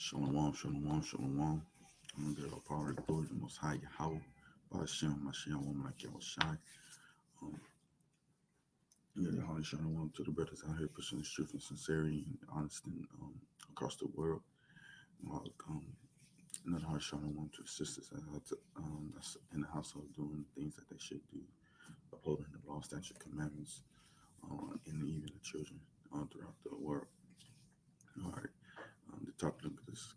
Shalom, shalom, shalom. I'm gonna give all power and glory to the Most High Yahweh. Ba'ashem, Mashiach, woman like Yahushai. Um, yeah, Holly shalom to the brothers out here pushing the truth and sincerity and honesty across the world. While, another hard shalom to the sisters that's in the household doing the things that they should do, upholding the law, statute, commandments, and even the children throughout the world. All right. The topic of this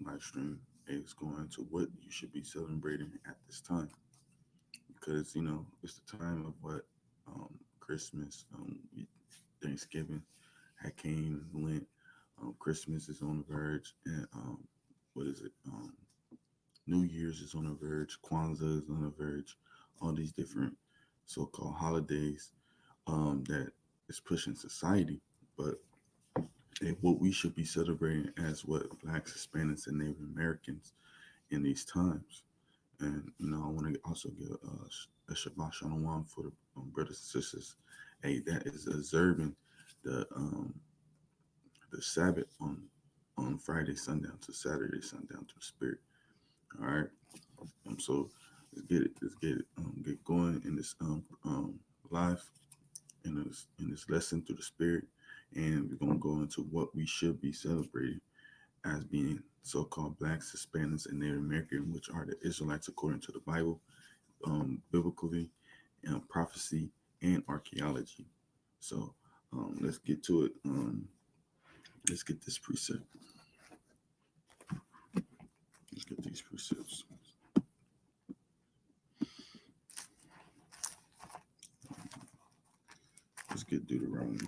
live stream is going to what you should be celebrating at this time, because it's the time of what Christmas, Thanksgiving had came and went. Christmas is on the verge, and what is it? New Year's is on the verge. Kwanzaa is on the verge. All these different so-called holidays that is pushing society, but what we should be celebrating as what Blacks, Hispanics, and Native Americans in these times. And I want to also give a Shabbat Shalom for the brothers and sisters, that is observing the Sabbath on Friday sundown to Saturday sundown to the Spirit. All right. So let's get it. Let's get going in this live in this lesson through the Spirit, and we're gonna go into what we should be celebrating as being so-called Blacks, Hispanics, and Native American, which are the Israelites according to the Bible, biblically, prophecy, and archaeology. So let's get to it. Let's get this precept. Let's get these precepts. Let's get Deuteronomy.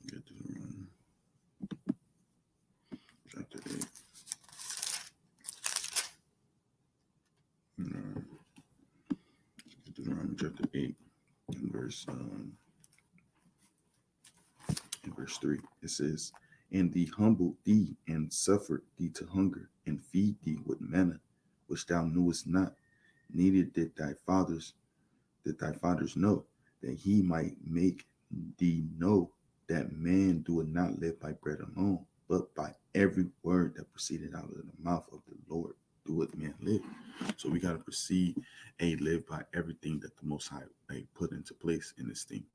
Get Deuteronomy chapter 8. Deuteronomy chapter 8 and verse 3. It says, "And thee humbled thee and suffered thee to hunger and feed thee with manna, which thou knewest not, neither did thy fathers know, that he might make thee know that man doeth not live by bread alone, but by every word that proceeded out of the mouth of the Lord doeth man live." So we got to proceed and live by everything that the Most High put into place in this thing.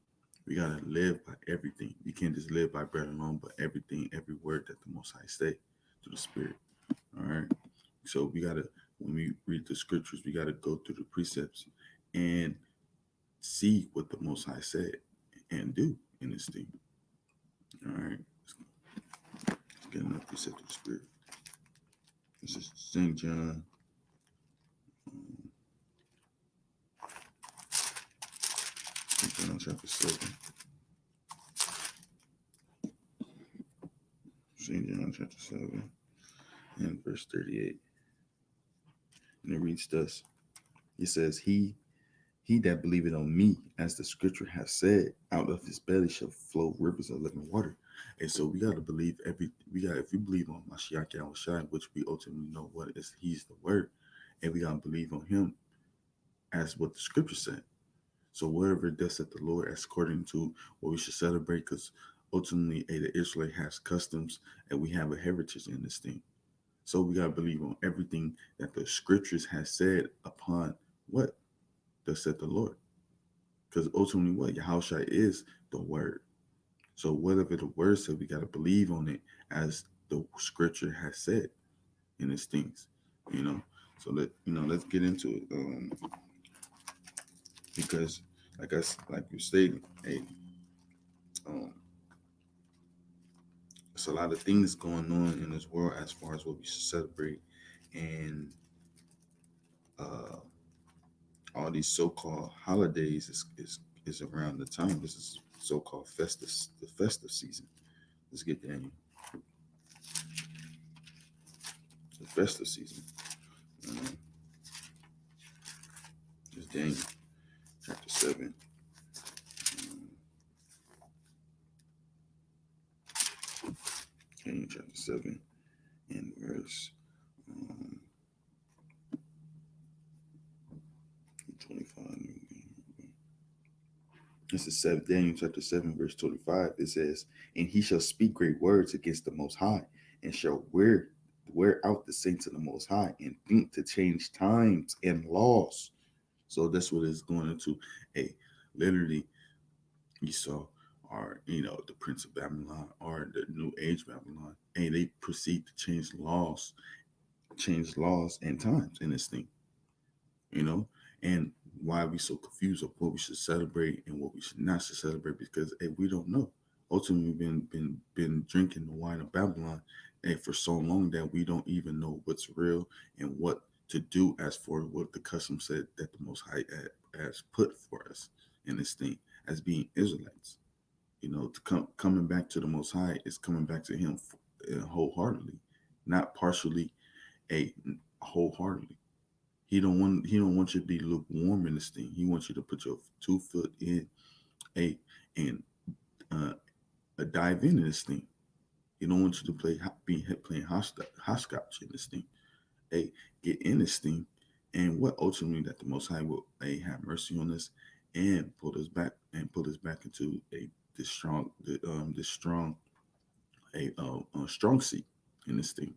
We got to live by everything. We can't just live by bread alone, but everything, every word that the Most High say to the Spirit. All right. So we got to, when we read the scriptures, we got to go through the precepts and see what the Most High said and do in this thing. All right. Let's get enough precept of the Spirit. This is St. John. St. John chapter 7. St. John chapter 7 and verse 38. And it reads thus. It says, He that believeth on me, as the scripture has said, out of his belly shall flow rivers of living water. And so we got to believe if we believe on Mashiach Yahushua, which we ultimately know what is, he's the word, and we got to believe on him as what the scripture said. So whatever it does at the Lord, as according to what we should celebrate, because ultimately the Israelite has customs and we have a heritage in this thing. So we got to believe on everything that the scriptures has said upon what thus said the Lord. Because ultimately what Yahushua is the word. So whatever the word said, we got to believe on it as the scripture has said in its things, So let's get into it. Because like you stated, hey, there's a lot of things going on in this world as far as what we should celebrate, and all these so-called holidays is around the time. This is so-called the festive season. Let's get Daniel. The festive season. It's Daniel chapter 7. Daniel chapter 7 and verse 25. This is 7, Daniel chapter 7, verse 25. It says, "And he shall speak great words against the Most High, and shall wear out the saints of the Most High, and think to change times and laws." So that's what it's going into. A literally, Esau, or the Prince of Babylon, or the New Age Babylon, and they proceed to change laws and times in this thing. you know, and why we so confused of what we should celebrate and what we should not should celebrate, because we don't know. Ultimately, we've been drinking the wine of Babylon, and for so long that we don't even know what's real and what to do as for what the custom said that the Most High has put for us in this thing as being Israelites. To coming back to the Most High is coming back to Him wholeheartedly, not partially, a wholeheartedly. He don't want you to be lukewarm in this thing. He wants you to put your 2 foot in, a and uh, dive into this thing. He don't want you to be playing hopscotch in this thing. A Get in this thing, and what ultimately that the Most High will have mercy on us and put us back into this strong strong seat in this thing.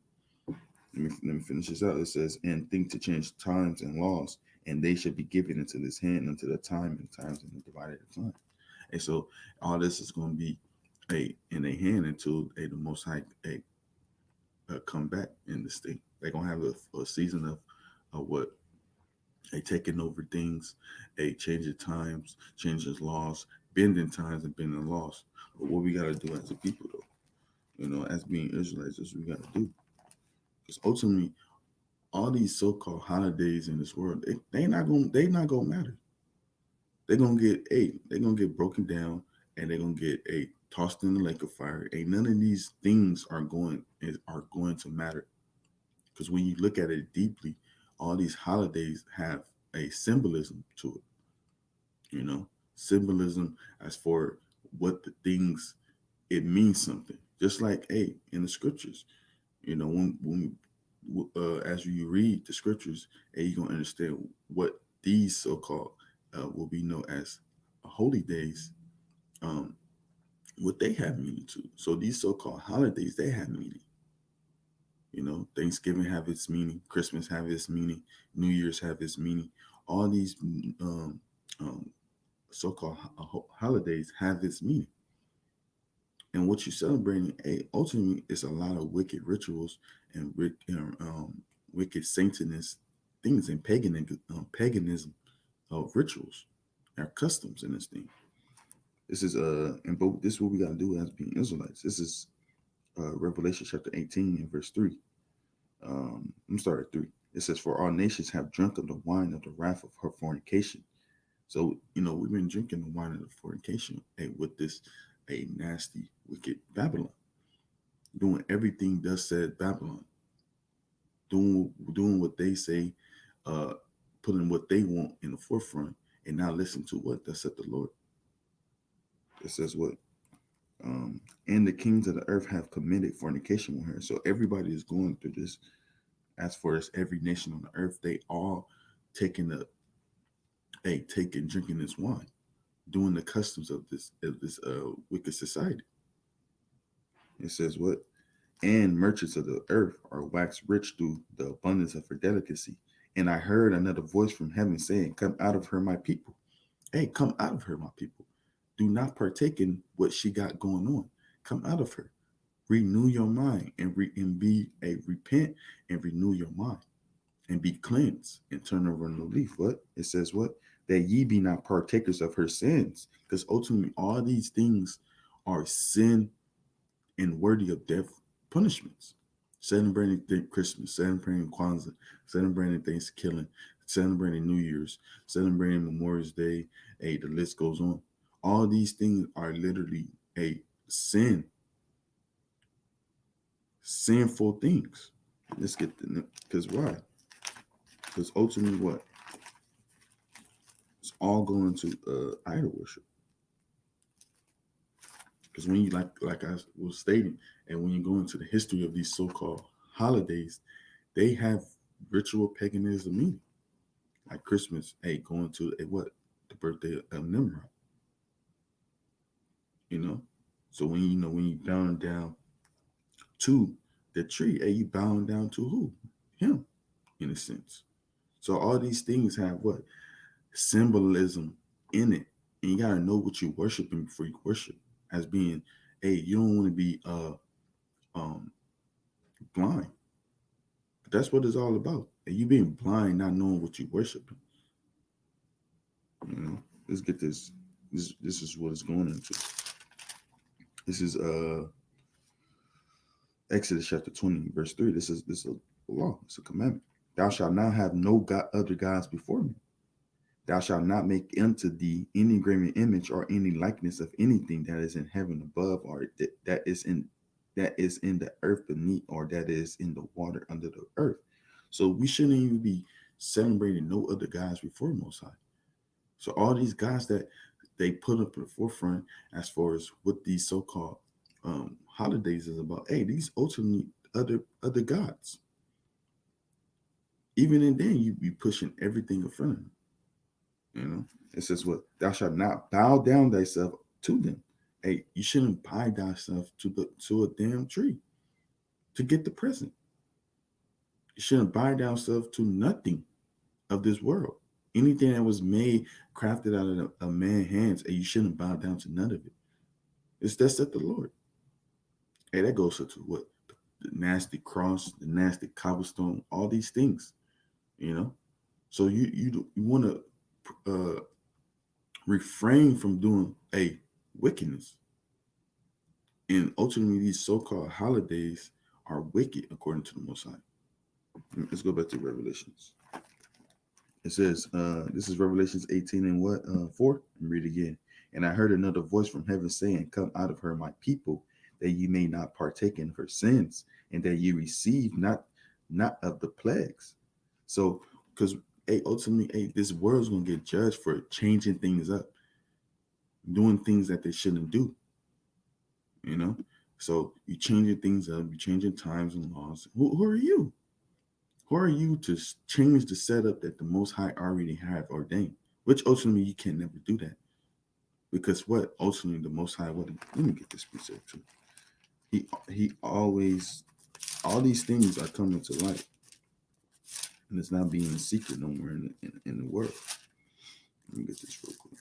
Let me finish this out. It says, "And think to change times and laws, and they should be given into this hand unto the time and times and the divided time." And so all this is going to be in a hand until the Most High come back in this thing. They're gonna have a season of what a taking over things, a changing times, changing laws, bending times and bending laws. But what we gotta do as a people, though, as being Israelites, is what we gotta do. Because ultimately, all these so-called holidays in this world, they not gonna matter. They're gonna get broken down, and they're gonna get tossed in the lake of fire. Ain't none of these things are going to matter, because when you look at it deeply, all these holidays have a symbolism to it. Symbolism as for what the things, it means something. Just like in the scriptures, when as you read the scriptures, you're gonna understand what these so-called will be known as holy days, um, what they have meaning to. So these so-called holidays, they have meaning. Thanksgiving have its meaning, Christmas have its meaning, New Year's have its meaning. All these um, so-called holidays have its meaning. And what you're celebrating, ultimately, is a lot of wicked rituals and wicked Satanist things and paganism of rituals, our customs in this thing. This is but this is what we gotta do as being Israelites. This is Revelation chapter 18 and verse 3. I'm sorry, 3. It says, "For all nations have drunk of the wine of the wrath of her fornication." So, we've been drinking the wine of the fornication with this a nasty, wicked Babylon, doing everything thus said Babylon, doing what they say, uh, putting what they want in the forefront, and not listen to what thus said the Lord. It says what? And the kings of the earth have committed fornication with her. So everybody is going through this. As for as every nation on the earth, they all taking drinking this wine, doing the customs of this wicked society. It says what? And merchants of the earth are waxed rich through the abundance of her delicacy. And I heard another voice from heaven saying, "Come out of her, my people." Come out of her, my people. Do not partake in what she got going on. Come out of her. Renew your mind and repent and renew your mind and be cleansed and turn over a new leaf. What? It says what? That ye be not partakers of her sins. Because ultimately all these things are sin and worthy of death punishments. Celebrating Christmas, celebrating Kwanzaa, celebrating Thanksgiving, celebrating New Year's, celebrating Memorial Day. The list goes on. All these things are literally a sinful things. Let's get because why? Because ultimately, what? It's all going to idol worship. Because when you like I was stating, and when you go into the history of these so-called holidays, they have ritual paganism meaning. At Christmas, hey, going to a what? The birthday of Nimrod, you know? So when when you bowing down to the tree, hey, you bowing down to who? Him, in a sense. So all these things have what? Symbolism in it. And you gotta know what you're worshiping before you worship. As being, hey, you don't want to be um blind. But that's what it's all about. And you being blind, not knowing what you're worshiping. You know, let's get this. This is what it's going into. This is Exodus chapter 20, verse 3. This is a law, it's a commandment. Thou shalt not have no god, other gods before me. Thou shalt not make unto thee any graven image or any likeness of anything that is in heaven above, or that is in the earth beneath, or that is in the water under the earth. So we shouldn't even be celebrating no other gods before Most High. So all these gods that they put up in the forefront as far as what these so-called holidays is about, hey, these ultimately other gods. Even in then, you be pushing everything in front of them. You know, it says what? Thou shalt not bow down thyself to them. Hey, you shouldn't buy thyself to a damn tree to get the present. You shouldn't buy thyself to nothing of this world. Anything that was made, crafted out of a man's hands, and you shouldn't bow down to none of it. It's that's at the Lord. Hey, that goes to what? The nasty cross, the nasty cobblestone, all these things. You know, so you want to refrain from doing a wickedness. And ultimately, these so-called holidays are wicked according to the Most High. Let's go back to Revelations. It says, this is Revelations 18 and what? 4. And read again. And I heard another voice from heaven saying, come out of her, my people, that ye may not partake in her sins, and that ye receive not of the plagues. So, because ultimately, this world's gonna get judged for changing things up, doing things that they shouldn't do. You know, so you changing things up, you changing times and laws. Who are you? Who are you to change the setup that the Most High already have ordained? Which ultimately you can never do that, because what ultimately the Most High, what? Let me get this precept too. He always, all these things are coming to light, and it's not being a secret no more in the world. Let me get this real quick.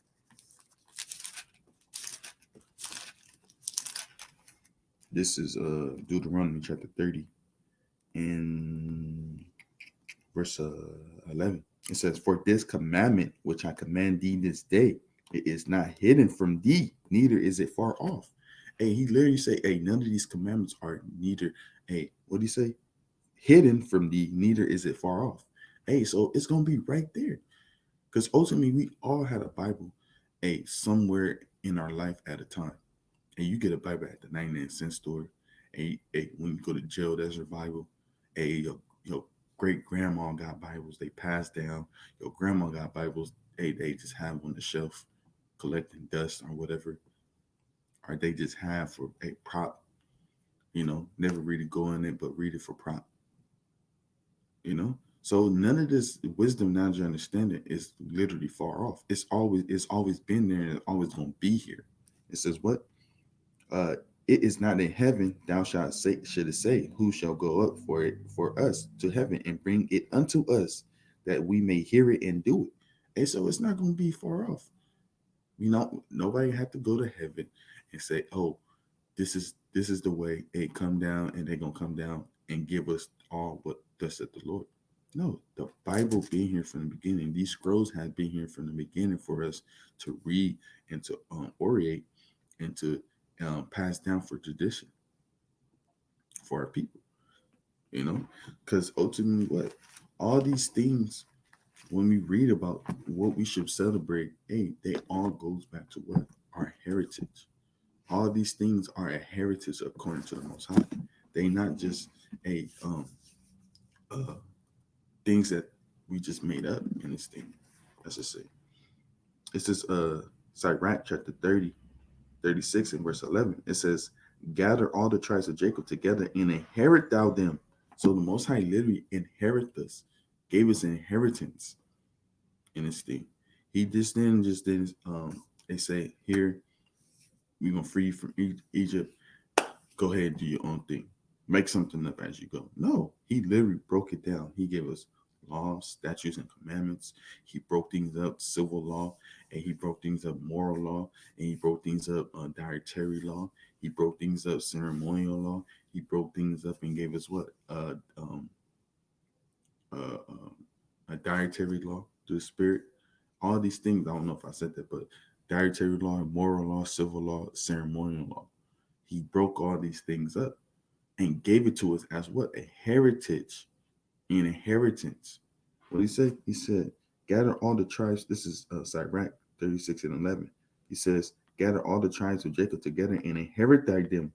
This is Deuteronomy chapter 30 and verse 11. It says, for this commandment which I command thee this day, it is not hidden from thee, neither is it far off. Hey, he literally say, hey, none of these commandments are neither, hey, what do you say? Hidden from thee, neither is it far off. Hey, so it's going to be right there. Because ultimately, we all had a Bible, hey, somewhere in our life at a time. And you get a Bible at the 99-cent store. When you go to jail, there's your Bible. Your great grandma got Bibles. They passed down. Your grandma got Bibles. They just have on the shelf, collecting dust or whatever. Or they just have for a prop. Never really go in it, but read it for prop. So none of this wisdom, knowledge, and understanding is literally far off. It's always been there, and it's always gonna be here. It says what? It is not in heaven, thou shalt say, should it say, who shall go up for it for us to heaven and bring it unto us, that we may hear it and do it. And so it's not going to be far off. Nobody had to go to heaven and say, oh, this is the way. They come down, and they're gonna come down and give us all what thus said the Lord. No, the Bible being here from the beginning. These scrolls have been here from the beginning for us to read and to orate and to pass down for tradition for our people. Because ultimately, what all these things, when we read about what we should celebrate, hey, they all goes back to what? Our heritage. All these things are a heritage according to the Most High. They not just a uh things that we just made up in this thing. Let's just say. It's this Sirach chapter 30, 36 and verse 11. It says, gather all the tribes of Jacob together and inherit thou them. So the Most High literally inherit us, gave us an inheritance. in this thing. He just didn't they say, here, we're gonna free you from Egypt. Go ahead and do your own thing. Make something up as you go. No, he literally broke it down. He gave us laws, statutes, and commandments. He broke things up, civil law, and he broke things up, moral law, and he broke things up, dietary law. He broke things up, ceremonial law. He broke things up and gave us what? Uh, um, a dietary law through the spirit. All these things, I don't know if I said that, but dietary law, moral law, civil law, ceremonial law. He broke all these things up and gave it to us as what? A heritage, an inheritance. What he said? He said, gather all the tribes. This is Sirach 36 and 11. He says, gather all the tribes of Jacob together and inherit them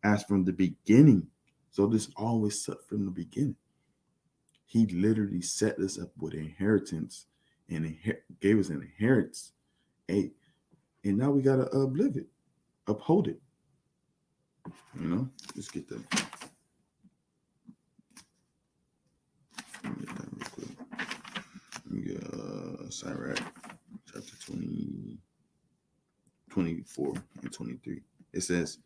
as from the beginning. So this always set from the beginning. He literally set us up with inheritance and gave us an inheritance. Hey, and now we gotta live it, uphold it. Let's get that. Let me get that real quick. Let me get Sirach chapter 20, 24 and 23. It says,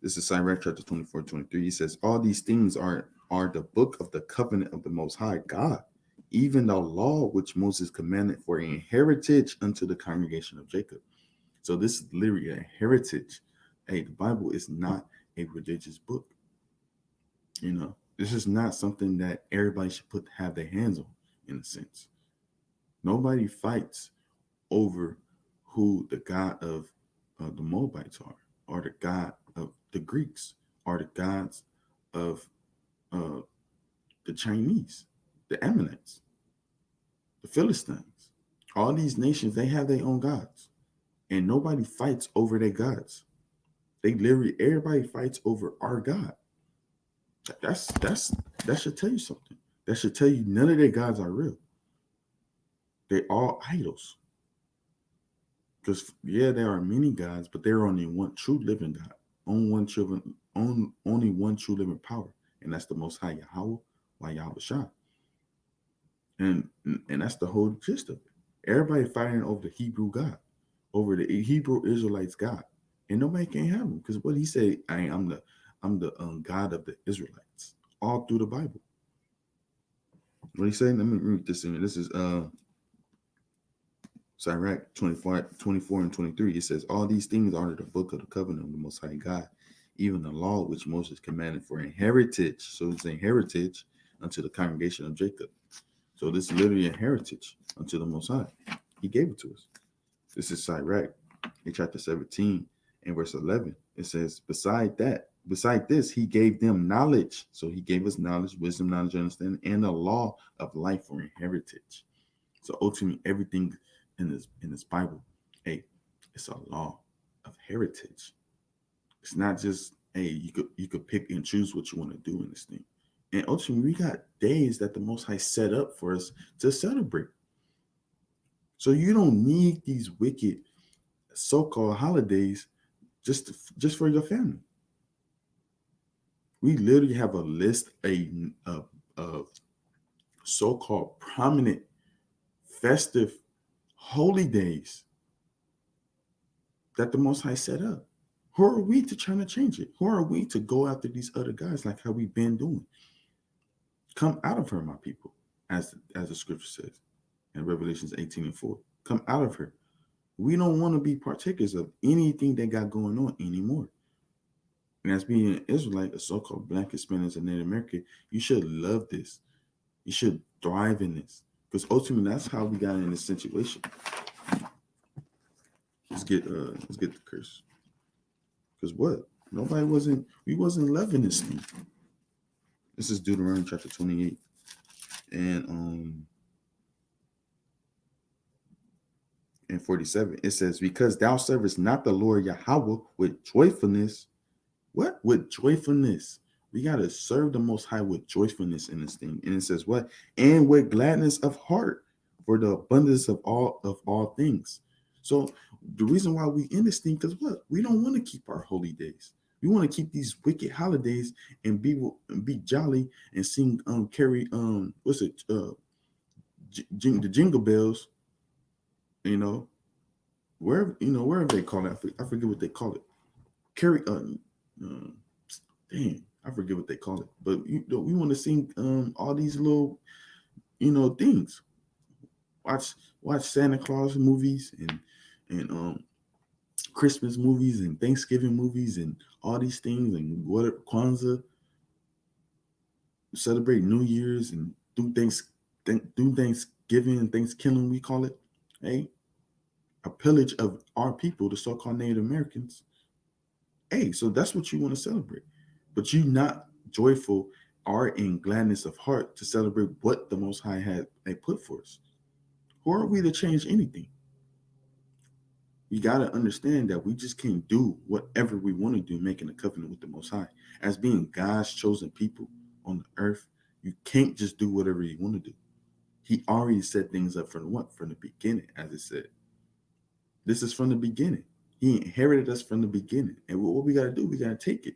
this is Sirach chapter 24, 23. It says, all these things are the book of the covenant of the Most High God, even the law which Moses commanded for a heritage unto the congregation of Jacob. So this is literally a heritage. Hey, the Bible is not a religious book. This is not something that everybody should have their hands on, in a sense. Nobody fights over who the god of the Moabites are, or the god of the Greeks, or the gods of the Chinese, the Ammonites, the Philistines. All these nations, they have their own gods, and nobody fights over their gods. Everybody fights over our God. That should tell you something. That should tell you none of their gods are real. They're all idols. Because there are many gods, but there are only one true living God, only one true living power, and that's the Most High Yahweh, Yahweh Shah. And that's the whole gist of it. Everybody fighting over the Hebrew God, over the Hebrew Israelites God, and nobody can have him, because what he said, I'm the God of the Israelites, all through the Bible. What he said? Let me read this in. This is Sirach 24 and 23. It says, all these things are the book of the covenant of the Most High God, even the law which Moses commanded for a heritage. So it's a heritage unto the congregation of Jacob. So this is literally a heritage unto the Most High. He gave it to us. This is Sirach in chapter 17 and verse 11. It says, beside this, he gave them knowledge. So he gave us knowledge, wisdom, knowledge, understanding, and the law of life for a heritage. So ultimately, everything in this Bible, hey, it's a law of heritage. It's not just, hey, you could pick and choose what you want to do in this thing. And ultimately, we got days that the Most High set up for us to celebrate. So you don't need these wicked so-called holidays just for your family. We literally have a list of so-called prominent festive holy days that the Most High set up. Who are we to try to change it? Who are we to go after these other guys like how we've been doing? Come out of her, my people, as the scripture says in Revelations 18 and 4. Come out of her. We don't want to be partakers of anything they got going on anymore. And as being an Israelite, a so-called Black, Hispanic, and Native American, you should love this. You should thrive in this. Because ultimately, that's how we got in this situation. Let's get the curse. Because what? We wasn't loving this thing. This is Deuteronomy chapter 28. And 47. It says, because thou servest not the Lord Yahweh with joyfulness. What? With joyfulness. We got to serve the Most High with joyfulness in this thing. And it says what? And with gladness of heart, for the abundance of all things. So the reason why we in this thing, because what? We don't want to keep our holy days. We want to keep these wicked holidays and be jolly and sing, carry, the jingle bells You know, wherever they call it, I forget what they call it. Carry, uh, dang, I forget what they call it. But we want to sing all these little things. Watch watch Santa Claus movies and Christmas movies and Thanksgiving movies and all these things and what Kwanzaa, celebrate New Year's and do Thanksgiving and Thanksgiving we call it. Hey, a pillage of our people, the so-called Native Americans. Hey, so that's what you want to celebrate, but you not joyful or in gladness of heart to celebrate what the Most High had they put for us. Who are we to change anything? We got to understand that we just can't do whatever we want to do, making a covenant with the Most High. As being God's chosen people on the earth, you can't just do whatever you want to do. He already set things up from what? From the beginning, as it said. This is from the beginning. He inherited us from the beginning. And what we got to do, we got to take it,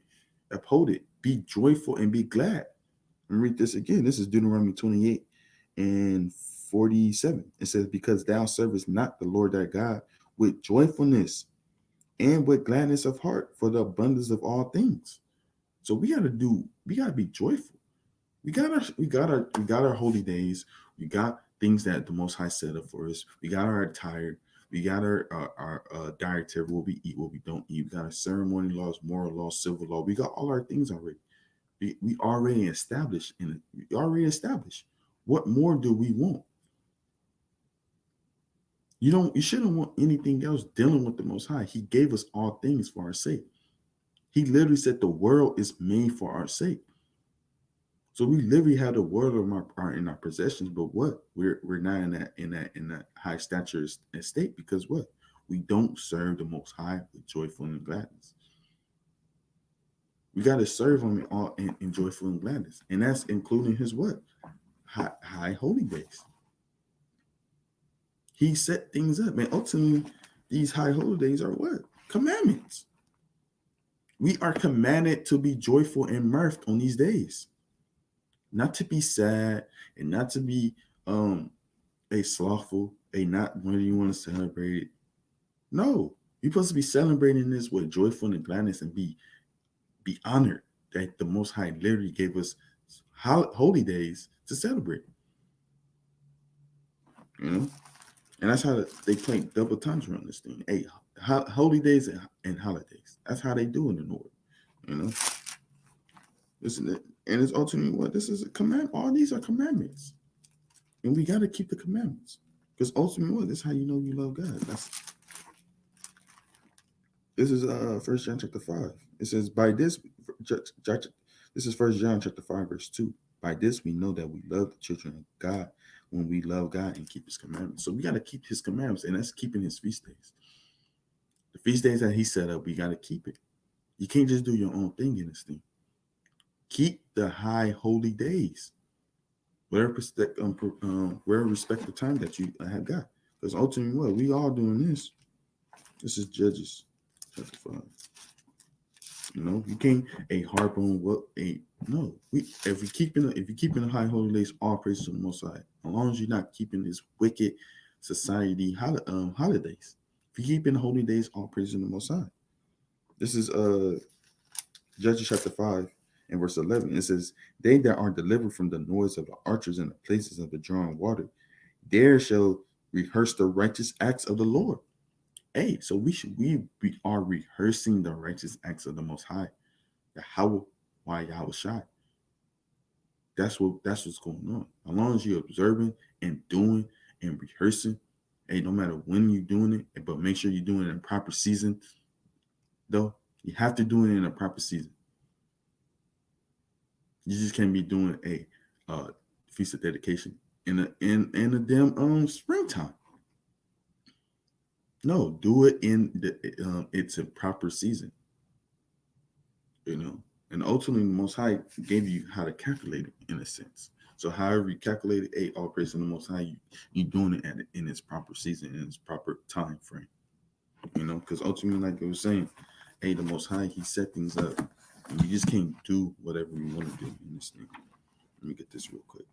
uphold it, be joyful, and be glad. And read this again. This is Deuteronomy 28 and 47. It says, because thou servest not the Lord thy God with joyfulness and with gladness of heart for the abundance of all things. So we gotta be joyful. We got our holy days. We got things that the Most High set up for us. We got our attire. We got our dietary, what we eat, what we don't eat. We got our ceremony laws, moral laws, civil law. We got all our things already. We already established we already established. What more do we want? You shouldn't want anything else dealing with the Most High. He gave us all things for our sake. He literally said the world is made for our sake. So we literally have the world in our possessions, but what? We're not in that high stature estate because what? We don't serve the Most High with joyful and gladness. We got to serve Him in joyful and gladness, and that's including His what? High holy days. He set things up, and ultimately, these high holy days are what? Commandments. We are commanded to be joyful and mirth on these days, not to be sad and not to be a slothful, a not when you want to celebrate it. No, you're supposed to be celebrating this with joyful and gladness and be honored that the Most High literally gave us holy days to celebrate. You know, and that's how they play double times around this thing. Hey, holy days and holidays. That's how they do in the North. You know, listen, and it's ultimately what this is a command. All these are commandments, and we got to keep the commandments because ultimately, what this is how you know you love God. This is First John chapter 5. It says, "By this, this is First John chapter 5 verse 2. By this we know that we love the children of God when we love God and keep His commandments. So we got to keep His commandments, and that's keeping His feast days. The feast days that He set up, we got to keep it. You can't just do your own thing in this thing. Keep the high holy days, whatever respective time that you have got. Because ultimately, what we all doing this. This is Judges chapter 5. You know, you can't harp on what a no. If you're keeping the high holy days, all praise to the Most High. As long as you're not keeping this wicked society holidays. If you're keeping the holy days, all praise to the Most High. This is Judges chapter 5 and verse 11. It says, "They that are delivered from the noise of the archers and the places of the drawing water, there shall rehearse the righteous acts of the Lord." Hey, so we are rehearsing the righteous acts of the Most High, the how why Yahweh Shai. That's what's going on. As long as you're observing and doing and rehearsing, hey, no matter when you're doing it, but make sure you're doing it in proper season. Though you have to do it in a proper season. You just can't be doing a feast of dedication in a damn springtime. No, do it in it's a proper season. You know, and ultimately the Most High gave you how to calculate it in a sense. So however you calculate it, all praise to the Most High, you doing it in its proper season, in its proper time frame. You know, because ultimately, like I was saying, the Most High, He set things up, and you just can't do whatever you want to do in this thing. Let me get this real quick.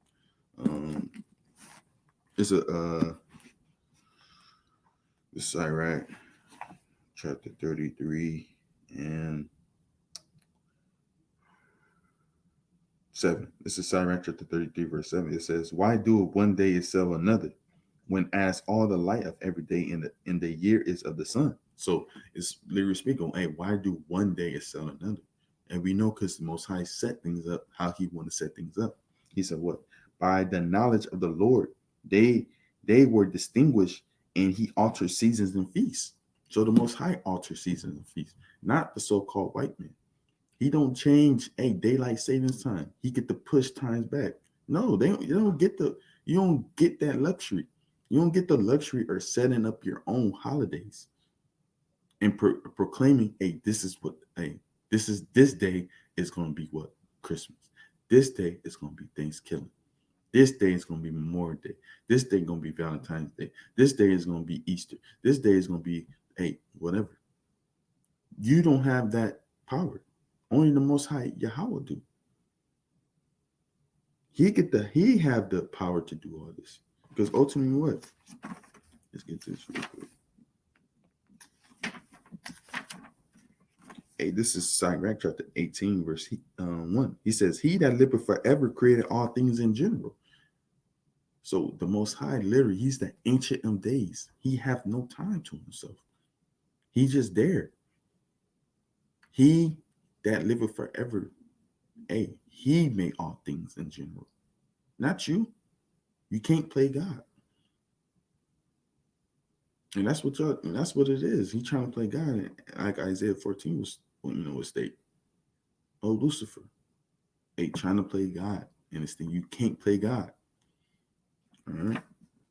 It's a The Sirach, chapter 33 and 7. This is Sirach chapter 33, verse 7. It says, why do it one day excel another, when as all the light of every day in the year is of the sun? So it's literally speaking, hey, why do one day excel another? And we know because the Most High set things up how He want to set things up. He said, what? By the knowledge of the Lord, they were distinguished, and He altered seasons and feasts. So the Most High alters seasons and feasts, not the so-called white man. He don't change a daylight savings time. He get to push times back. No, they don't. You don't get the. You don't get that luxury. You don't get the luxury of setting up your own holidays and proclaiming, "Hey, this is what. Hey, this day is going to be what Christmas. This day is going to be Thanksgiving. This day is going to be Memorial Day. This day is going to be Valentine's Day. This day is going to be Easter. This day is going to be whatever." You don't have that power. Only the Most High Yahweh do. He have the power to do all this. Because ultimately what? Let's get this real quick. Hey, this is Sirach chapter 18, verse 1. He says, he that liveth forever created all things in general. So the Most High, literally, he's the ancient of days. He have no time to himself. He's just there. He that liveth forever, he made all things in general. Not you. You can't play God. And that's what it is. He trying to play God. Like Isaiah 14 was state. Oh, Lucifer. Trying to play God. And this thing, you can't play God. All right.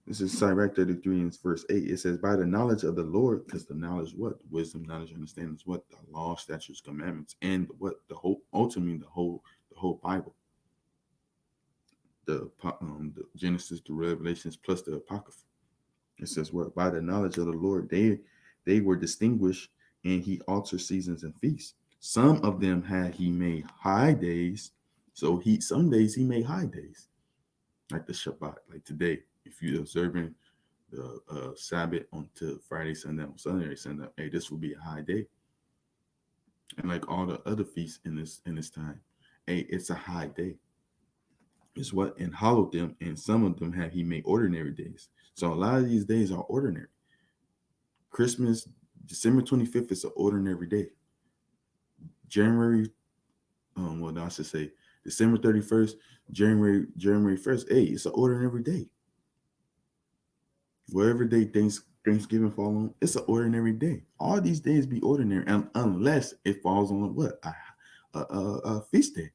This is Sirach 33 and verse 8. It says, by the knowledge of the Lord, because the knowledge, what? Wisdom, knowledge, understanding is what? The law, statutes, commandments, and what? The whole, ultimately, the whole Bible. The Genesis, the Revelations, plus the Apocrypha. It says, what? By the knowledge of the Lord, they were distinguished, and he altered seasons and feasts. Some of them had he made high days. So some days he made high days, like the Shabbat, like today. If you're observing the Sabbath onto Friday, Sunday, on Sunday, Sunday, this will be a high day. And like all the other feasts in this time, it's a high day. Is what? And hallowed them, and some of them have he made ordinary days. So a lot of these days are ordinary. Christmas, December 25th is an ordinary day. January, I should say December 31st, January 1st, it's an ordinary day. Whatever day Thanksgiving fall on, it's an ordinary day. All these days be ordinary, unless it falls on what? A feast day.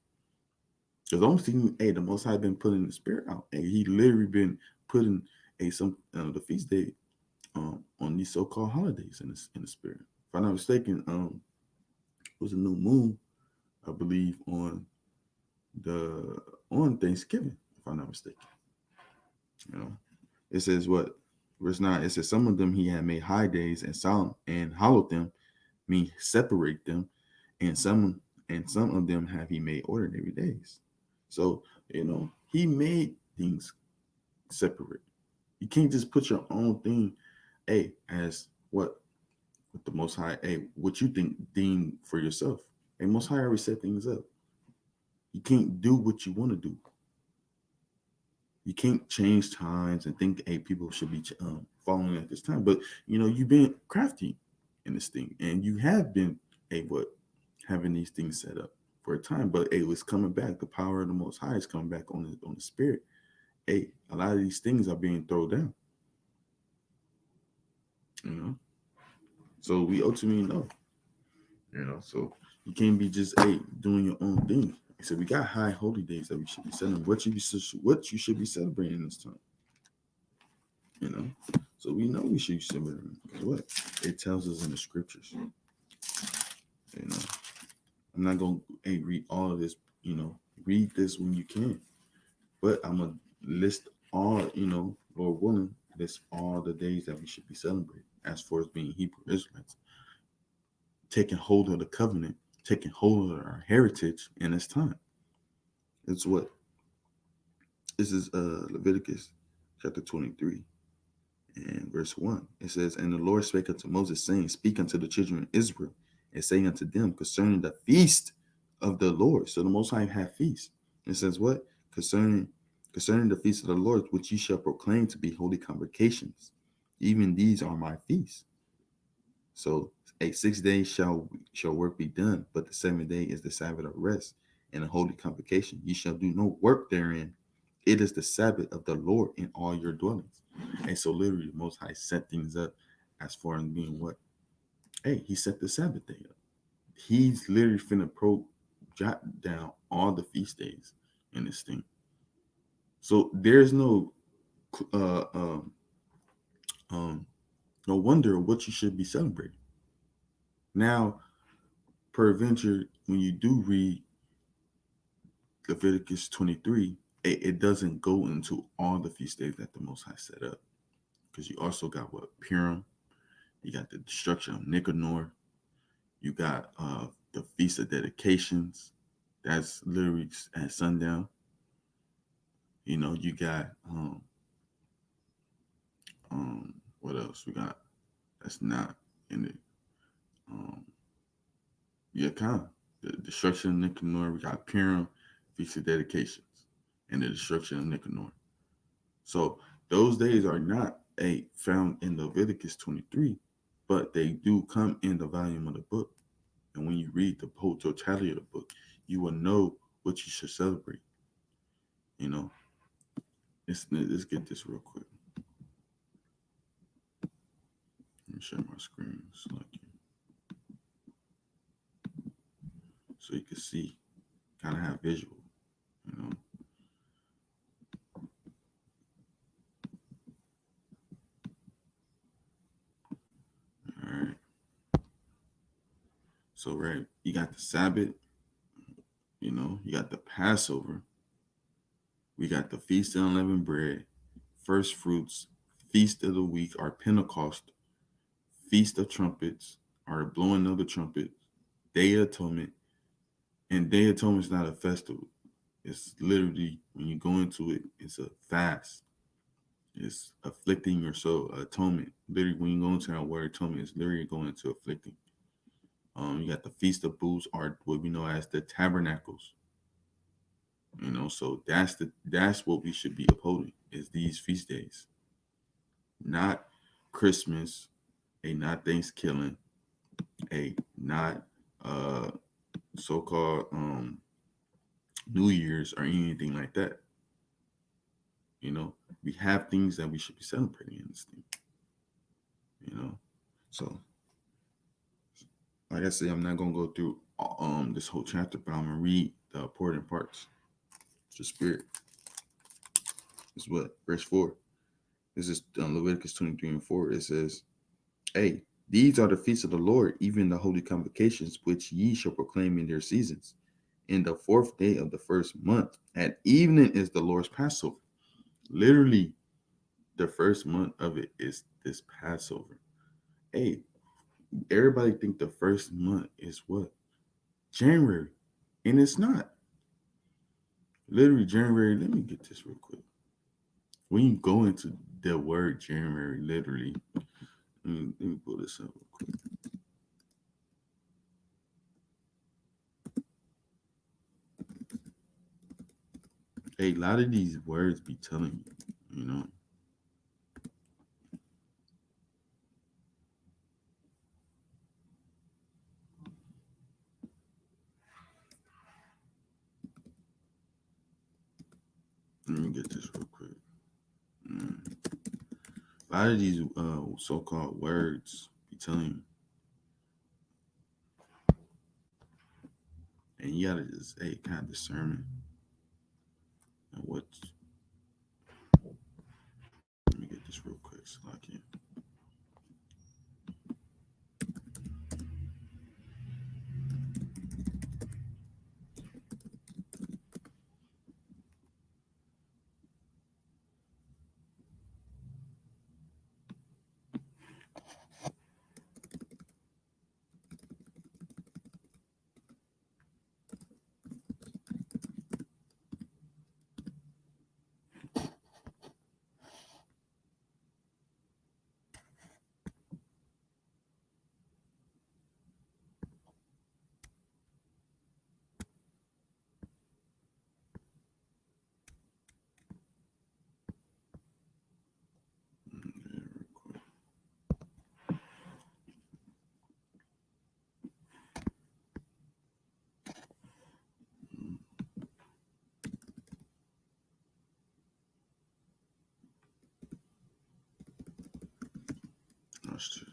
Because I'm seeing, the Most High been putting the spirit out, and he literally been putting the feast day on these so-called holidays in the spirit. If I'm not mistaken, it was a new moon, I believe, on Thanksgiving, if I'm not mistaken. It says what? Verse 9, it says, some of them he had made high days and solemn and hallowed them, mean separate them, and some of them have he made ordinary days. So, he made things separate. You can't just put your own thing, as what? With the Most High, what you think deem for yourself. Most High already set things up. You can't do what you want to do. You can't change times and think, people should be following at this time. But, you've been crafty in this thing, and you have been, having these things set up for a time. But, it's coming back. The power of the Most High is coming back on the spirit. A lot of these things are being thrown down. So we ultimately know. So you can't be just doing your own thing. So we got high holy days that we should be celebrating. What you should be celebrating this time. So we know we should be celebrating. What? It tells us in the scriptures. I'm not gonna read all of this. Read this when you can. But I'm gonna list all. Lord willing, list all the days that we should be celebrating as far as being Hebrew Israelites, taking hold of the covenant, taking hold of our heritage in this time. It's what? This is Leviticus chapter 23 and verse 1. It says, "And the Lord spake unto Moses, saying, Speak unto the children of Israel, and say unto them concerning the feast of the Lord." So the Most High have feasts. It says what? Concerning the feast of the Lord, which ye shall proclaim to be holy convocations. Even these are my feasts. So 6 days shall work be done, but the 7th day is the Sabbath of rest and a holy convocation. Ye shall do no work therein. It is the Sabbath of the Lord in all your dwellings. And so literally the Most High set things up as far as being what? Hey, he set the Sabbath day up. He's literally finna jot down all the feast days in this thing. So there's no no wonder what you should be celebrating. Now, peradventure, when you do read Leviticus 23, it doesn't go into all the feast days that the Most High set up. Because you also got what? Purim. You got the destruction of Nicanor. You got the Feast of Dedications. That's literally at sundown. You know, you got what else we got? That's not in it. Kind of the destruction of Nicanor. We got Purim, Feast of Dedications, and the destruction of Nicanor. So those days are not found in Leviticus 23, but they do come in the volume of the book. And when you read the whole totality of the book, you will know what you should celebrate. You know, let's get this real quick. Let me share my screen so you can see, kind of have visual. You know. All right. So right, you got the Sabbath. You know, you got the Passover. We got the Feast of Unleavened Bread, First Fruits, Feast of the Week, our Pentecost, Feast of Trumpets, our blowing of the trumpet, Day of Atonement. And Day of Atonement is not a festival. It's literally, when you go into it, it's a fast. It's afflicting your soul. Atonement. Literally, when you go into that word atonement, it's literally going into afflicting. You got the Feast of Booths, or what we know as the Tabernacles. You know, so that's what we should be upholding, is these feast days. Not Christmas, not Thanksgiving, not so-called New Year's or anything like that. You know, we have things that we should be celebrating in this thing. You know, so like I said, I'm not gonna go through this whole chapter, but I'm gonna read the important parts. The spirit is what? Verse 4. This is Leviticus 23:4. It says, "Hey, these are the feasts of the Lord, even the holy convocations, which ye shall proclaim in their seasons. In the 4th day of the 1st month, at evening is the Lord's Passover." Literally, the 1st month of it is this Passover. Hey, everybody think the 1st month is what? January. And it's not. Literally, January, let me get this real quick. When you go into the word January, literally, let me pull this up real quick. Hey, a lot of these words be telling you, you know. Let me get this real quick. A lot of these so-called words be telling you. And you gotta just kind of discern and what. Let me get this real quick so I can. Watch this.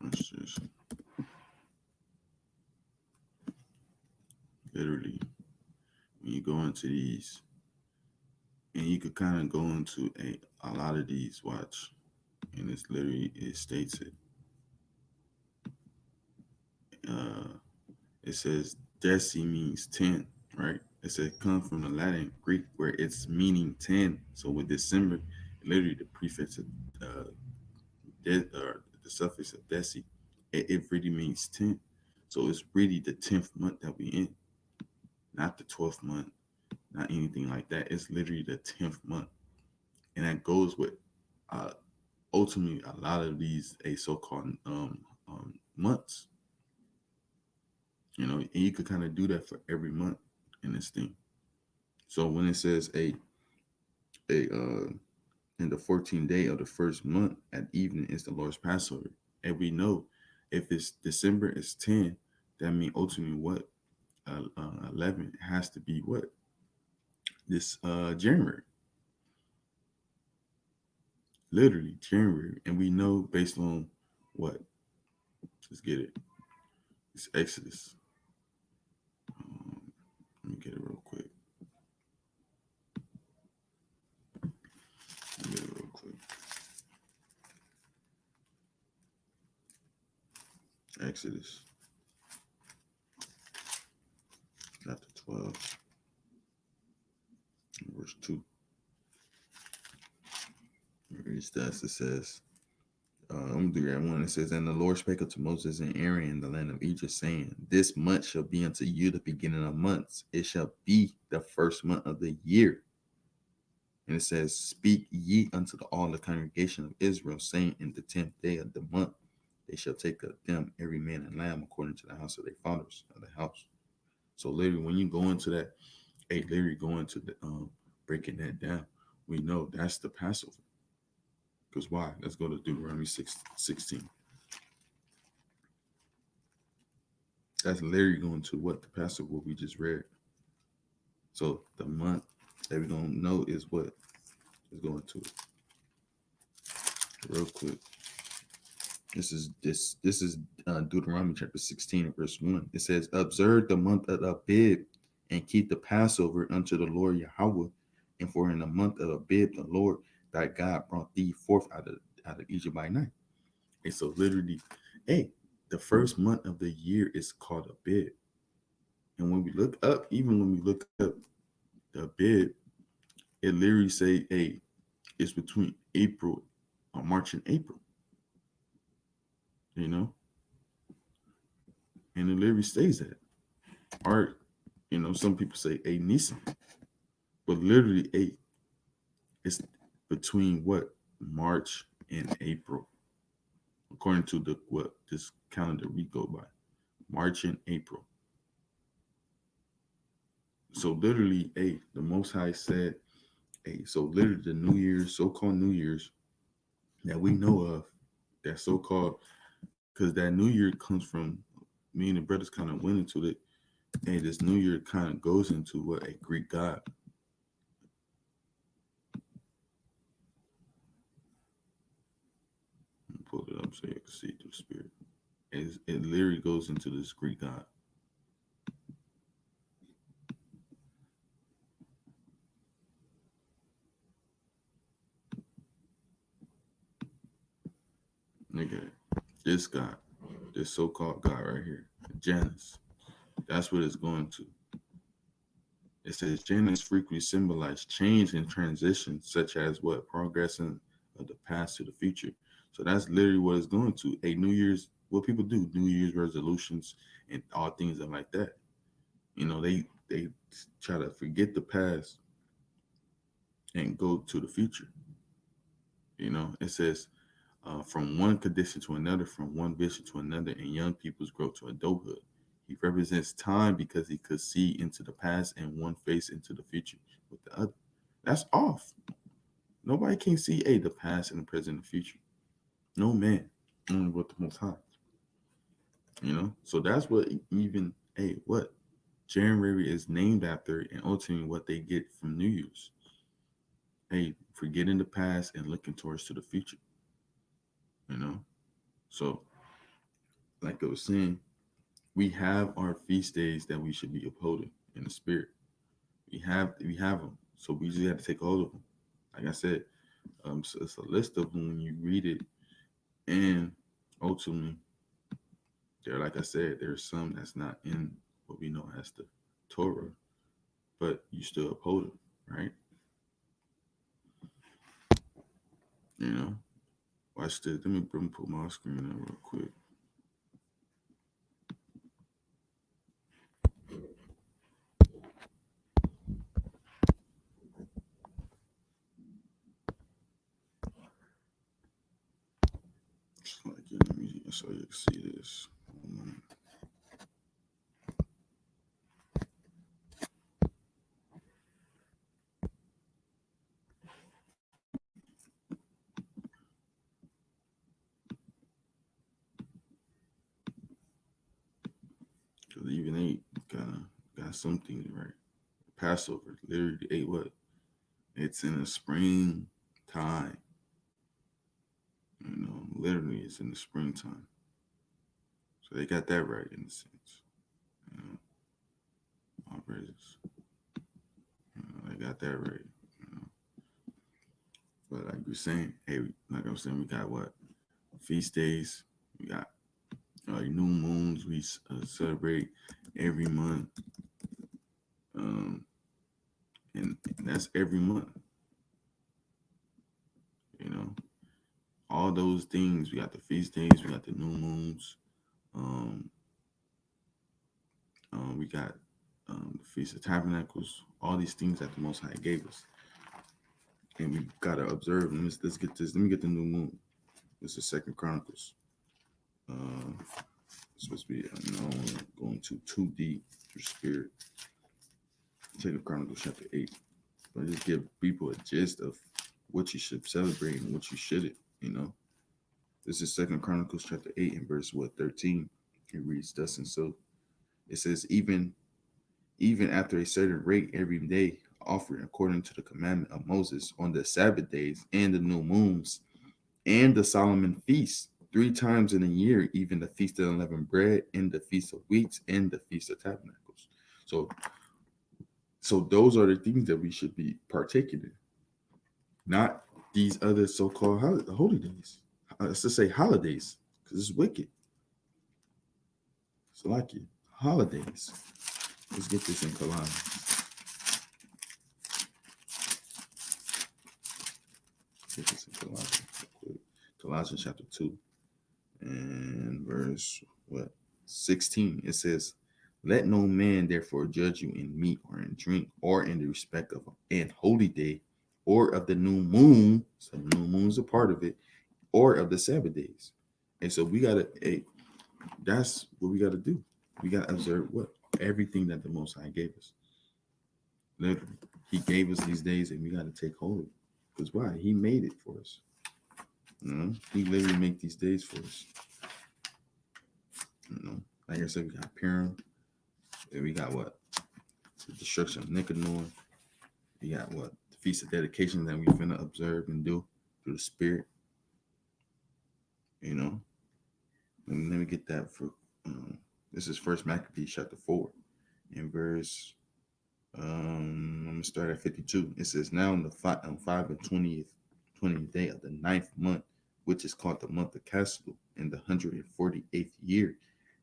Watch this. Literally, when you go into these, and you could kind of go into a lot of these. Watch, and it's literally it states it. Uh, it says deci means 10, right? It says come from the Latin Greek where it's meaning 10. So with December, literally the prefix of or the suffix of deci, it really means 10. So it's really the 10th month that we in, not the 12th month, not anything like that. It's literally the 10th month. And that goes with uh, ultimately a lot of these a so-called months, and you could kind of do that for every month in this thing. So when it says a in the 14th day of the first month at evening is the Lord's Passover, and we know if it's December is 10, that means ultimately what 11 has to be what this January, literally January, and we know based on what, let's get it, it's Exodus. Let me get it real quick. Let me get it real quick. Exodus chapter 12, verse 2. Reads this. It says, I'm going to do that one. It says, and the Lord spake unto Moses and Aaron in the land of Egypt, saying, this month shall be unto you the beginning of months. It shall be the first month of the year. And it says, speak ye unto all the congregation of Israel, saying, in the 10th day of the month, they shall take of them every man and lamb according to the house of their fathers of the house. So literally, when you go into that, literally go into the breaking that down, we know that's the Passover. Because why? Let's go to Deuteronomy 16. That's literally going to what the Passover what we just read. So the month that we're gonna know is what is going to it. Real quick. This is Deuteronomy chapter 16, verse 1. It says, observe the month of Abib and keep the Passover unto the Lord Yahweh. And for in the month of Abib, the Lord thy God brought thee forth out of Egypt by night. And so literally, the first month of the year is called Abib. And when we look up, even when we look up the Abib, it literally say, it's between April, March and April. And it literally stays that. Or, some people say a Nisan, but literally it's between what March and April, according to what this calendar we go by, March and April. So literally, the Most High said, so literally the New Year's, so-called New Year's that we know of, that so-called, because that New Year comes from, me and the brothers kind of went into it, and this New Year kind of goes into what a Greek god. Pull it up so you can see through spirit. It literally goes into this Greek god. Nigga, this God, this so-called God right here, Janus. That's what it's going to. It says Janus frequently symbolize change and transition, such as what progressing of the past to the future. So that's literally what it's going to. A New Year's, what people do, New Year's resolutions and all things like that. They try to forget the past and go to the future. It says from one condition to another, from one vision to another, and young people's growth to adulthood. He represents time because he could see into the past and one face into the future with the other. That's off. Nobody can see the past and the present and the future. No man, only with the Most High. So that's what even what January is named after and ultimately what they get from New Year's. Hey, forgetting the past and looking towards to the future. You know, so like I was saying, we have our feast days that we should be upholding in the spirit. We have them, so we just have to take hold of them. Like I said, so it's a list of them when you read it, and ultimately, there, like I said, there's some that's not in what we know as the Torah, but you still uphold it, right? You know, watch this. Let me put my screen up real quick. Just like let me so you can see this. Because even they kind of got some things right. Passover literally ate what? It's in the spring time. Literally it's in the springtime. So they got that right in a sense. You know, all praises. They got that right. You know. But like you're saying, hey, like I'm saying, we got what? Feast days. We got new moons. We celebrate every month. Um, and that's every month. You know, all those things. We got the feast days. We got the new moons. Um, we got the Feast of Tabernacles. All these things that the Most High gave us, and we gotta observe. And let's get this. Let me get the new moon. This is Second Chronicles. It's supposed to be. I don't want to go into too deep through spirit. Second Chronicles chapter 8. But just give people a gist of what you should celebrate and what you shouldn't. You know, this is Second Chronicles chapter 8 and verse 13. It reads thus and so. It says, even after a certain rate every day, offering according to the commandment of Moses on the Sabbath days and the new moons and the Solomon feast, 3 times in a year, even the feast of unleavened bread and the feast of weeks and the feast of tabernacles. So those are the things that we should be partaking in, not these other so-called holy days. Let's just say holidays, because it's wicked. So like it, holidays. Let's get this in Colossians. Get this in Colossians. Colossians chapter 2 and verse 16. It says, let no man therefore judge you in meat or in drink or in the respect of an holy day or of the new moon. So the new moon is a part of it, or of the Sabbath days. And so we gotta, that's what we gotta do. We gotta observe what? Everything that the Most High gave us. Literally, He gave us these days, and we gotta take hold of it. Because why? He made it for us. He literally made these days for us. Like I said, we got Purim, and we got what? The destruction of Nicanor. We got what? The Feast of Dedication that we finna observe and do through the Spirit. Let me get that for. This is First Maccabees chapter 4, in verse. I'm gonna start at 52. It says, now on the 5 and 20th day of the 9th month, which is called the month of Caslu, in the 148th year,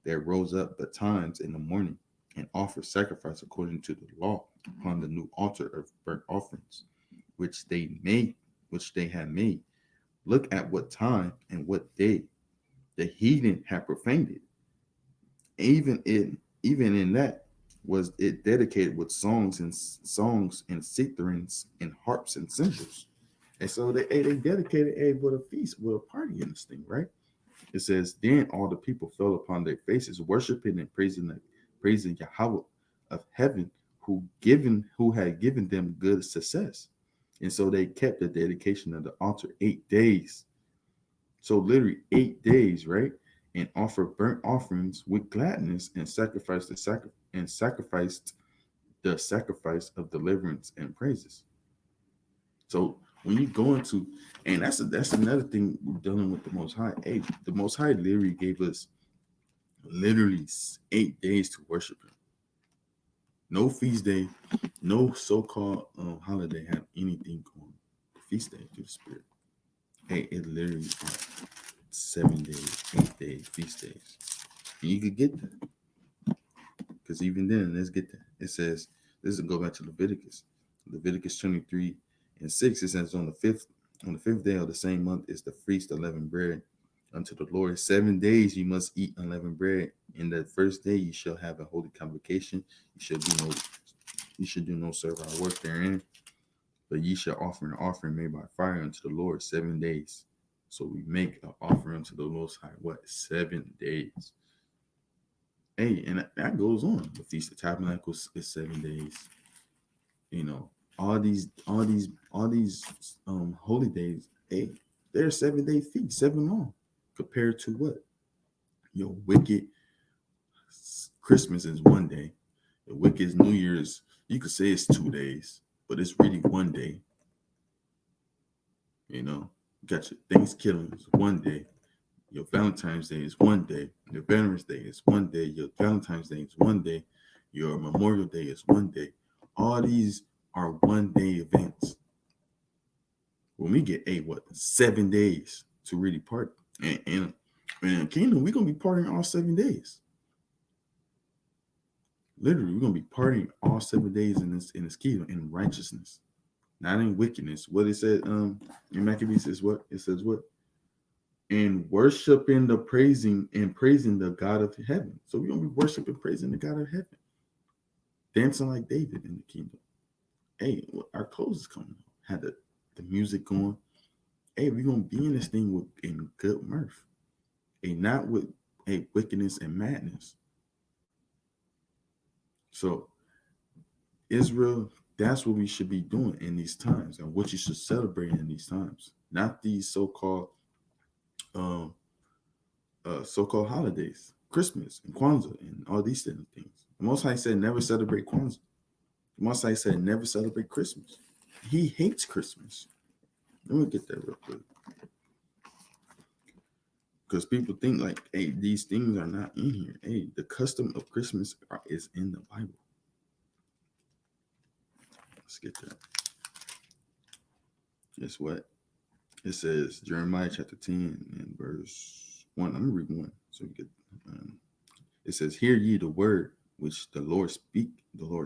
there rose up betimes in the morning and offered sacrifice according to the law upon the new altar of burnt offerings, which they had made. Look at what time and what day the heathen had profaned it. Even in that was it dedicated with songs and citharins and harps and cymbals. And so they dedicated with a feast, with a party in this thing, right? It says, then all the people fell upon their faces, worshiping and praising Yahweh of heaven, who had given them good success. And so they kept the dedication of the altar 8 days. So literally 8 days, right? and offer burnt offerings with gladness, and sacrificed the sacrifice of deliverance and praises. So when you go into, and that's another thing dealing with the Most High. Hey, the Most High literally gave us literally 8 days to worship Him. No feast day, no so-called holiday have anything going. Feast day to the Spirit. Hey, it literally are 7 days, 8 days, feast days. And you could get that. Because even then, let's get that. It says, this is go back to Leviticus 23:6. It says on the fifth day of the same month is the feast of leavened bread unto the Lord. 7 days you must eat unleavened bread. In the first day you shall have a holy convocation. You should do no servile work therein, but ye shall offer an offering made by fire unto the Lord 7 days. So we make an offering unto the Most High. What? 7 days. Hey, and that goes on. The Feast of Tabernacles is 7 days. You know, all these holy days. Hey, they're 7 day feast, 7 long, compared to what? Your wicked Christmas is one day. Your wicked New Year's, you could say it's 2 days, but it's really one day. You know, you got your Thanksgiving is one day. Your Valentine's Day is one day. Your Veterans Day is one day. Your Valentine's Day is one day. Your Memorial Day is one day. All these are 1 day events. When we get 7 days to really party. And in Kingdom, we're gonna be partying all 7 days. Literally, we're gonna be partying all 7 days in this kingdom in righteousness, not in wickedness. What it said in Maccabees is what? It says what? And worshiping praising the God of heaven. So we're gonna be worshiping, praising the God of heaven, dancing like David in the kingdom. Hey, our clothes is coming. Had the music going. Hey, we're gonna be in this thing in good mirth, not with wickedness and madness. So Israel, that's what we should be doing in these times, and what you should celebrate in these times, not these so-called so-called holidays, Christmas and Kwanzaa and all these different things. The Most High said never celebrate Kwanzaa. The Most High said never celebrate Christmas. He hates Christmas. Let me get that real quick. Because people think like, hey, these things are not in here. Hey, the custom of Christmas is in the Bible. Let's get that. Guess what? It says Jeremiah chapter 10 and verse 1. I'm going to read 1 so we get it says, hear ye the word which the Lord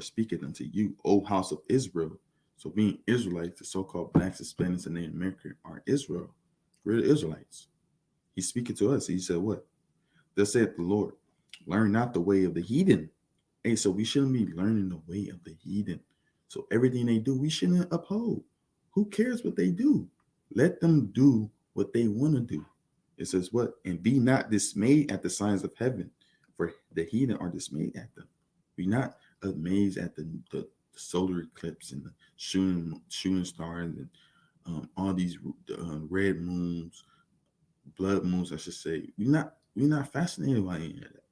speaketh unto you, O house of Israel. So being Israelites, the so-called blacks, Hispanics, and Native American are Israel. We're the Israelites. He's speaking to us. He said what? Thus saith the Lord, learn not the way of the heathen. Hey, so we shouldn't be learning the way of the heathen. So everything they do, we shouldn't uphold. Who cares what they do? Let them do what they want to do. It says what? And be not dismayed at the signs of heaven, for the heathen are dismayed at them. Be not amazed at the solar eclipse and the shooting stars and all these red moons, blood moons, I should say. We're not fascinated by any of that.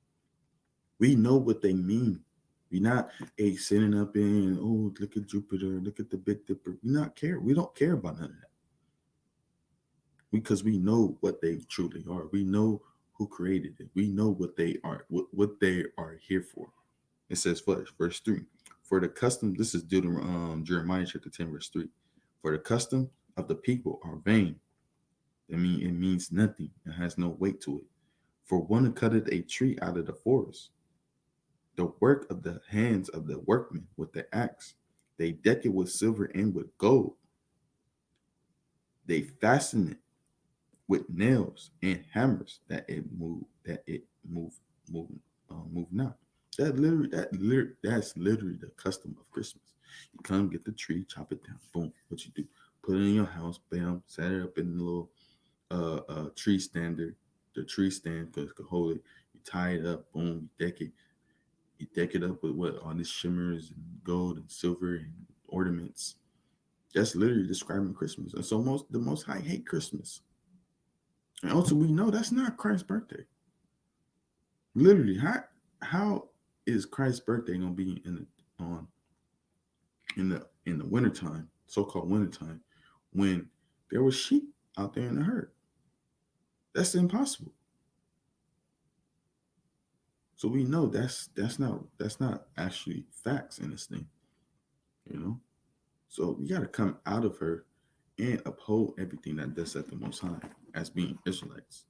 We know what they mean. We're not sitting up in, oh, look at Jupiter, look at the Big Dipper. We don't care about none of that. Because we know what they truly are. We know who created it. We know what they are, what they are here for. It says verse 3. For the custom, this is Jeremiah chapter 10, verse 3. For the custom of the people are vain. I mean, it means nothing. It has no weight to it. For one cutteth a tree out of the forest, the work of the hands of the workmen with the axe. They deck it with silver and with gold. They fasten it with nails and hammers that it move not. That's literally the custom of Christmas. You come get the tree, chop it down, boom. What you do? Put it in your house, bam, set it up in the little tree stand, because it could hold it. You tie it up, boom, you deck it. You deck it up with what? All these shimmers and gold and silver and ornaments. That's literally describing Christmas. And so the Most High hate Christmas. And also we know that's not Christ's birthday. Literally, how is Christ's birthday gonna be on in the wintertime, so-called wintertime, when there was sheep out there in the herd? That's impossible. So we know that's not actually facts in this thing, you know. So we got to come out of her and uphold everything that does at the Most High as being Israelites.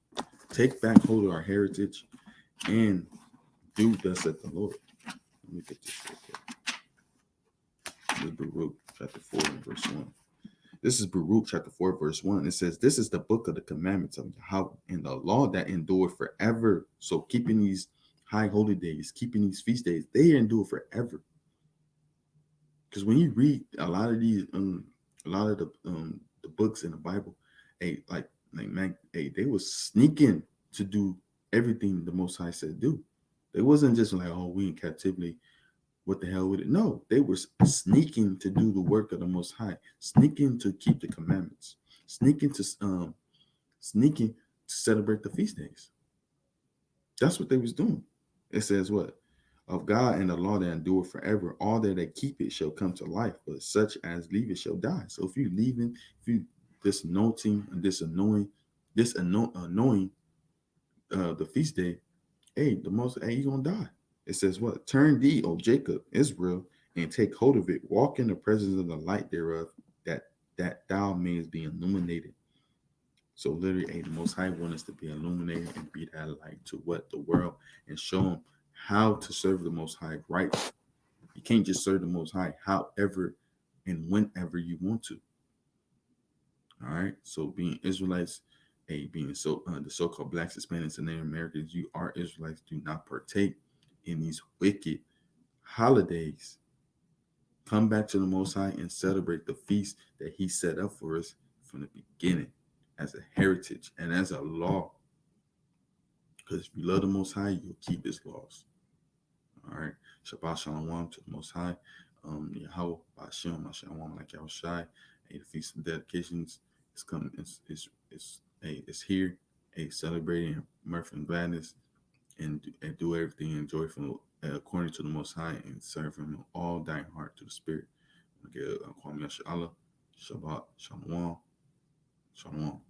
Take back hold of our heritage and do thus at the Lord. Let me get this real quick. This is Baruch chapter 4 and verse 1. This is Baruch chapter 4, verse 1. It says, "This is the book of the commandments of Yahweh and the law that endure forever." So keeping these high holy days, keeping these feast days, they endure forever. Because when you read a lot of the books in the Bible, like man, hey, they was sneaking to do everything the Most High said do. They wasn't just like, oh, we in captivity, what the hell with it? No, they were sneaking to do the work of the Most High, sneaking to keep the commandments, sneaking to sneaking to celebrate the feast days. That's what they was doing. It says what? Of God and the law that endure forever, all that keep it shall come to life, but such as leave it shall die. So if you leaving, if you disnoting and annoying the feast day, hey, you gonna die. It says what? Turn thee, O Jacob, Israel, and take hold of it. Walk in the presence of the light thereof, that thou mayest be illuminated. So literally, hey, the Most High want us to be illuminated and be that light to what the world and show them how to serve the Most High right. You can't just serve the Most High however and whenever you want to. All right. So being Israelites, being the so-called Blacks, Hispanics, and Native Americans, you are Israelites. Do not partake in these wicked holidays. Come back to the Most High and celebrate the feast that He set up for us from the beginning as a heritage and as a law. Because if you love the Most High, you'll keep His laws. All right. Shabbat Shalom to the Most High. Yahweh, Bashem, Shalom, like y'all shy. The Feast of Dedications is coming. It's here. Celebrating mirth and gladness and do everything in joyful according to the Most High and serve Him all thine heart to the Spirit. Okay, Kwame Allah, Shabbat Shalom, Shalom.